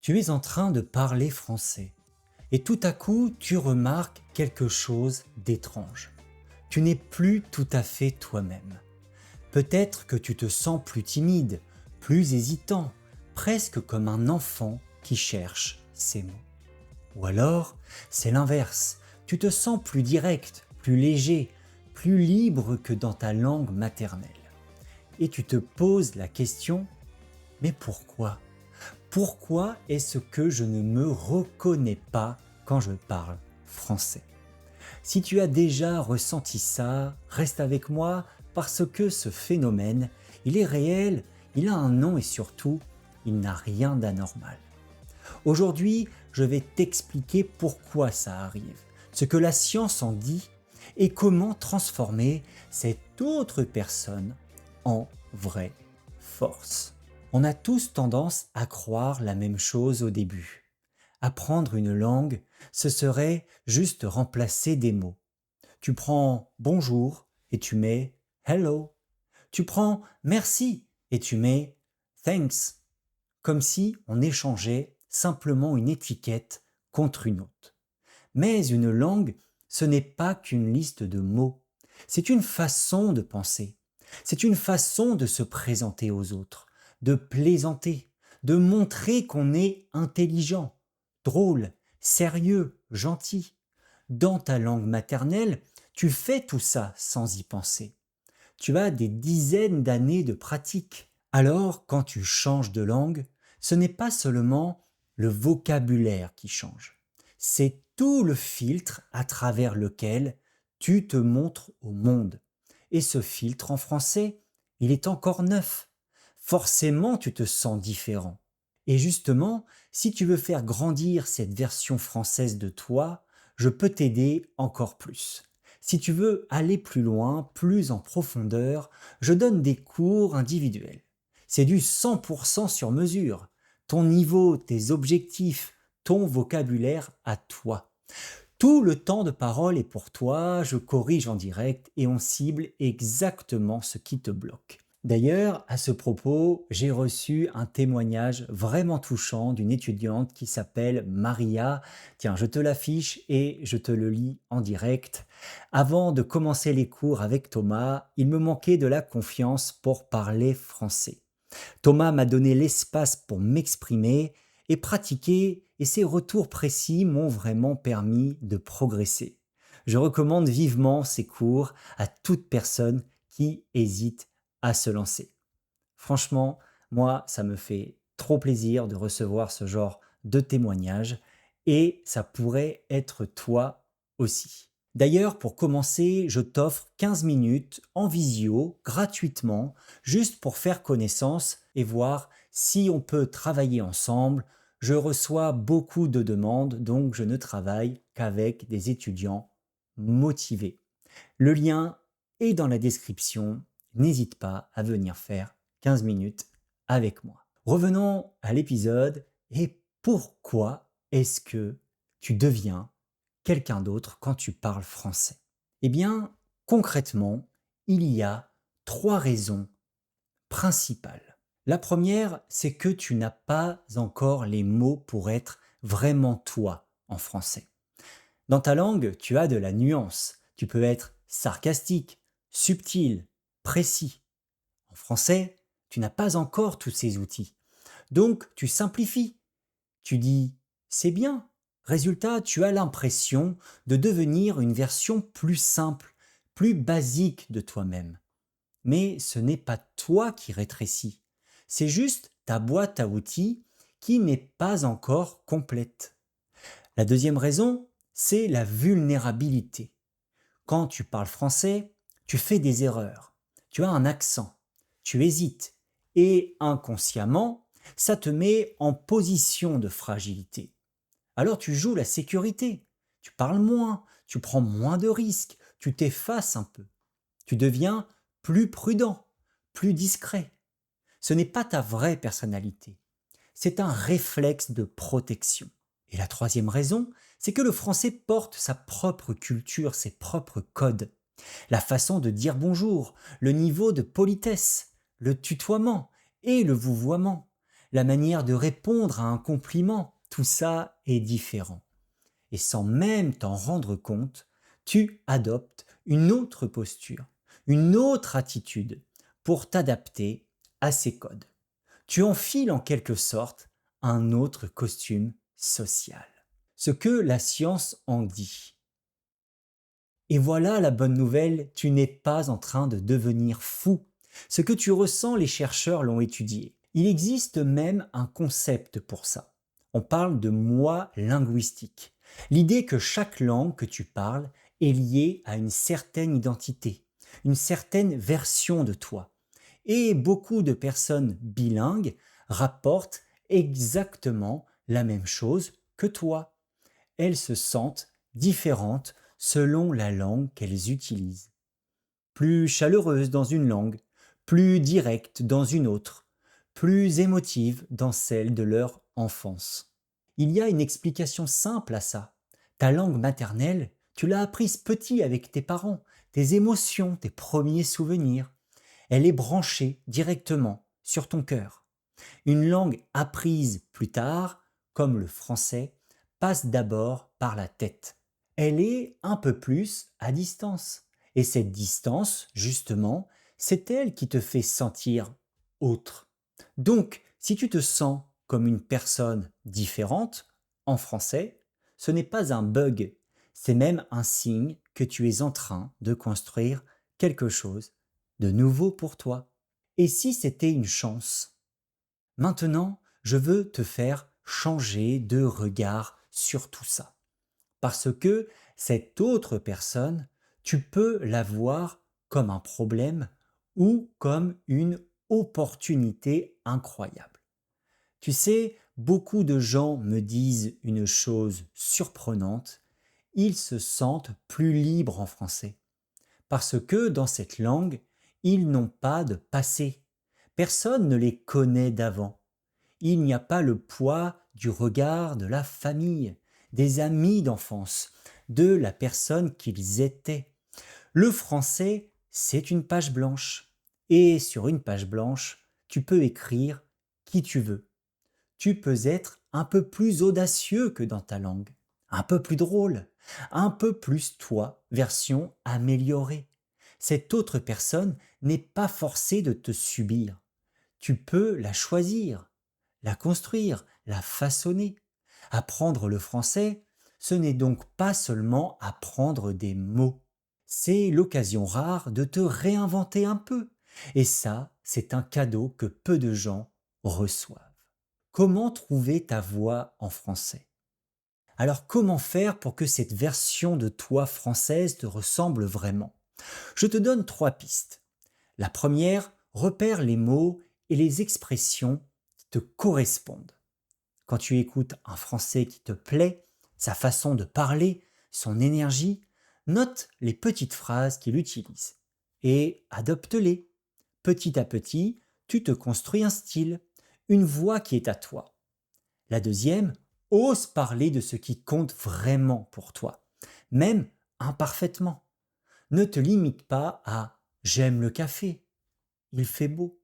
Tu es en train de parler français et tout à coup tu remarques quelque chose d'étrange. Tu n'es plus tout à fait toi-même. Peut-être que tu te sens plus timide, plus hésitant, presque comme un enfant qui cherche ses mots. Ou alors, c'est l'inverse. Tu te sens plus direct, plus léger, plus libre que dans ta langue maternelle. Et tu te poses la question, mais pourquoi? Pourquoi est-ce que je ne me reconnais pas quand je parle français? Si tu as déjà ressenti ça, reste avec moi parce que ce phénomène, il est réel, il a un nom et surtout, il n'a rien d'anormal. Aujourd'hui, je vais t'expliquer pourquoi ça arrive, ce que la science en dit et comment transformer cette autre personne en vraie force. On a tous tendance à croire la même chose au début. Apprendre une langue, ce serait juste remplacer des mots. Tu prends bonjour et tu mets hello. Tu prends merci et tu mets thanks. Comme si on échangeait simplement une étiquette contre une autre. Mais une langue, ce n'est pas qu'une liste de mots. C'est une façon de penser. C'est une façon de se présenter aux autres, de plaisanter, de montrer qu'on est intelligent, drôle, sérieux, gentil. Dans ta langue maternelle, tu fais tout ça sans y penser. Tu as des dizaines d'années de pratique. Alors, quand tu changes de langue, ce n'est pas seulement le vocabulaire qui change. C'est tout le filtre à travers lequel tu te montres au monde. Et ce filtre en français, il est encore neuf. Forcément, tu te sens différent. Et justement, si tu veux faire grandir cette version française de toi, je peux t'aider encore plus. Si tu veux aller plus loin, plus en profondeur, je donne des cours individuels. C'est du 100% sur mesure. Ton niveau, tes objectifs, ton vocabulaire à toi. Tout le temps de parole est pour toi, je corrige en direct et on cible exactement ce qui te bloque. D'ailleurs, à ce propos, j'ai reçu un témoignage vraiment touchant d'une étudiante qui s'appelle Maria. Tiens, je te l'affiche et je te le lis en direct. Avant de commencer les cours avec Thomas, il me manquait de la confiance pour parler français. Thomas m'a donné l'espace pour m'exprimer et pratiquer, et ces retours précis m'ont vraiment permis de progresser. Je recommande vivement ces cours à toute personne qui hésite à se lancer. Franchement, moi, ça me fait trop plaisir de recevoir ce genre de témoignages et ça pourrait être toi aussi. D'ailleurs, pour commencer, je t'offre 15 minutes en visio, gratuitement, juste pour faire connaissance et voir si on peut travailler ensemble. Je reçois beaucoup de demandes, donc je ne travaille qu'avec des étudiants motivés. Le lien est dans la description. N'hésite pas à venir faire 15 minutes avec moi. Revenons à l'épisode et pourquoi est-ce que tu deviens quelqu'un d'autre quand tu parles français? Eh bien, concrètement, il y a trois raisons principales. La première, c'est que tu n'as pas encore les mots pour être vraiment toi en français. Dans ta langue, tu as de la nuance. Tu peux être sarcastique, subtil, précis. En français, tu n'as pas encore tous ces outils. Donc, tu simplifies. Tu dis c'est bien. Résultat, tu as l'impression de devenir une version plus simple, plus basique de toi-même. Mais ce n'est pas toi qui rétrécis. C'est juste ta boîte à outils qui n'est pas encore complète. La deuxième raison, c'est la vulnérabilité. Quand tu parles français, tu fais des erreurs, tu as un accent, tu hésites et inconsciemment, ça te met en position de fragilité. Alors tu joues la sécurité, tu parles moins, tu prends moins de risques, tu t'effaces un peu, tu deviens plus prudent, plus discret. Ce n'est pas ta vraie personnalité, c'est un réflexe de protection. Et la troisième raison, c'est que le français porte sa propre culture, ses propres codes. La façon de dire bonjour, le niveau de politesse, le tutoiement et le vouvoiement. la manière de répondre à un compliment, tout ça est différent. Et sans même t'en rendre compte, tu adoptes une autre posture, une autre attitude pour t'adapter à ces codes. Tu enfiles en quelque sorte un autre costume social. Ce que la science en dit. Et voilà la bonne nouvelle, tu n'es pas en train de devenir fou. Ce que tu ressens, les chercheurs l'ont étudié. Il existe même un concept pour ça. On parle de moi linguistique. L'idée que chaque langue que tu parles est liée à une certaine identité, une certaine version de toi. Et beaucoup de personnes bilingues rapportent exactement la même chose que toi. Elles se sentent différentes selon la langue qu'elles utilisent. Plus chaleureuses dans une langue, plus directes dans une autre, plus émotives dans celle de leur enfance. Il y a une explication simple à ça. Ta langue maternelle, tu l'as apprise petit avec tes parents, tes émotions, tes premiers souvenirs. Elle est branchée directement sur ton cœur. Une langue apprise plus tard, comme le français, passe d'abord par la tête. Elle est un peu plus à distance. Et cette distance, justement, c'est elle qui te fait sentir autre. Donc, si tu te sens comme une personne différente, en français, ce n'est pas un bug, c'est même un signe que tu es en train de construire quelque chose de nouveau pour toi. Et si c'était une chance? Maintenant, je veux te faire changer de regard sur tout ça. Parce que cette autre personne, tu peux la voir comme un problème ou comme une opportunité incroyable. Tu sais, beaucoup de gens me disent une chose surprenante, ils se sentent plus libres en français. Parce que dans cette langue, ils n'ont pas de passé. Personne ne les connaît d'avant. Il n'y a pas le poids du regard de la famille, des amis d'enfance, de la personne qu'ils étaient. Le français, c'est une page blanche. Et sur une page blanche, tu peux écrire qui tu veux. Tu peux être un peu plus audacieux que dans ta langue, un peu plus drôle, un peu plus toi, version améliorée. Cette autre personne n'est pas forcée de te subir. Tu peux la choisir, la construire, la façonner. Apprendre le français, ce n'est donc pas seulement apprendre des mots. C'est l'occasion rare de te réinventer un peu. Et ça, c'est un cadeau que peu de gens reçoivent. Comment trouver ta voix en français? Alors comment faire pour que cette version de toi française te ressemble vraiment? Je te donne 3 pistes. La première, repère les mots et les expressions qui te correspondent. Quand tu écoutes un français qui te plaît, sa façon de parler, son énergie, note les petites phrases qu'il utilise et adopte-les. Petit à petit, tu te construis un style, une voix qui est à toi. La deuxième, ose parler de ce qui compte vraiment pour toi, même imparfaitement. Ne te limite pas à j'aime le café, il fait beau.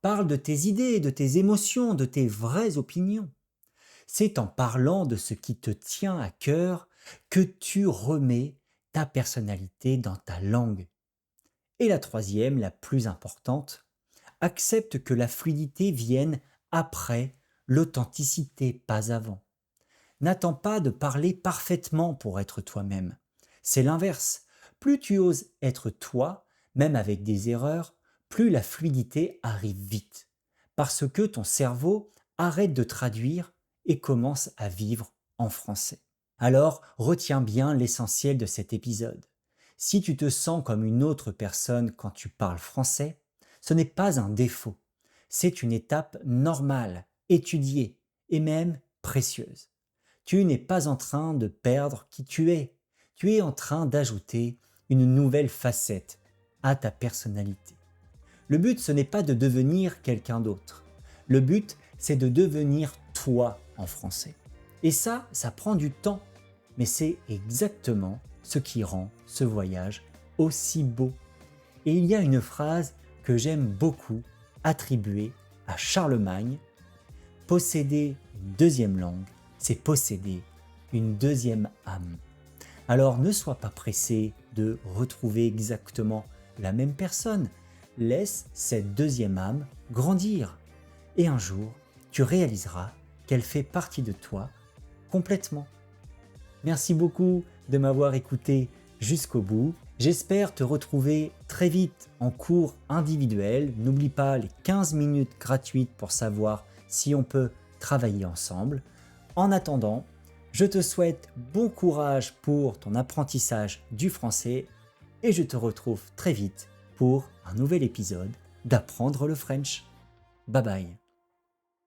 Parle de tes idées, de tes émotions, de tes vraies opinions. C'est en parlant de ce qui te tient à cœur que tu remets ta personnalité dans ta langue. Et la troisième, la plus importante, accepte que la fluidité vienne après l'authenticité, pas avant. N'attends pas de parler parfaitement pour être toi-même. C'est l'inverse. Plus tu oses être toi, même avec des erreurs, plus la fluidité arrive vite. Parce que ton cerveau arrête de traduire et commence à vivre en français. Alors, retiens bien l'essentiel de cet épisode. Si tu te sens comme une autre personne quand tu parles français, ce n'est pas un défaut. C'est une étape normale, étudiée et même précieuse. Tu n'es pas en train de perdre qui tu es. Tu es en train d'ajouter une nouvelle facette à ta personnalité. Le but, ce n'est pas de devenir quelqu'un d'autre. Le but, c'est de devenir toi en français. Et ça prend du temps. Mais c'est exactement ce qui rend ce voyage aussi beau. Et il y a une phrase que j'aime beaucoup attribuée à Charlemagne. Posséder une deuxième langue, c'est posséder une deuxième âme. Alors ne sois pas pressé de retrouver exactement la même personne. Laisse cette deuxième âme grandir. Et un jour, tu réaliseras qu'elle fait partie de toi complètement. Merci beaucoup de m'avoir écouté jusqu'au bout. J'espère te retrouver très vite en cours individuel. N'oublie pas les 15 minutes gratuites pour savoir si on peut travailler ensemble. En attendant, je te souhaite bon courage pour ton apprentissage du français et je te retrouve très vite pour un nouvel épisode d'Apprendre le French. Bye bye.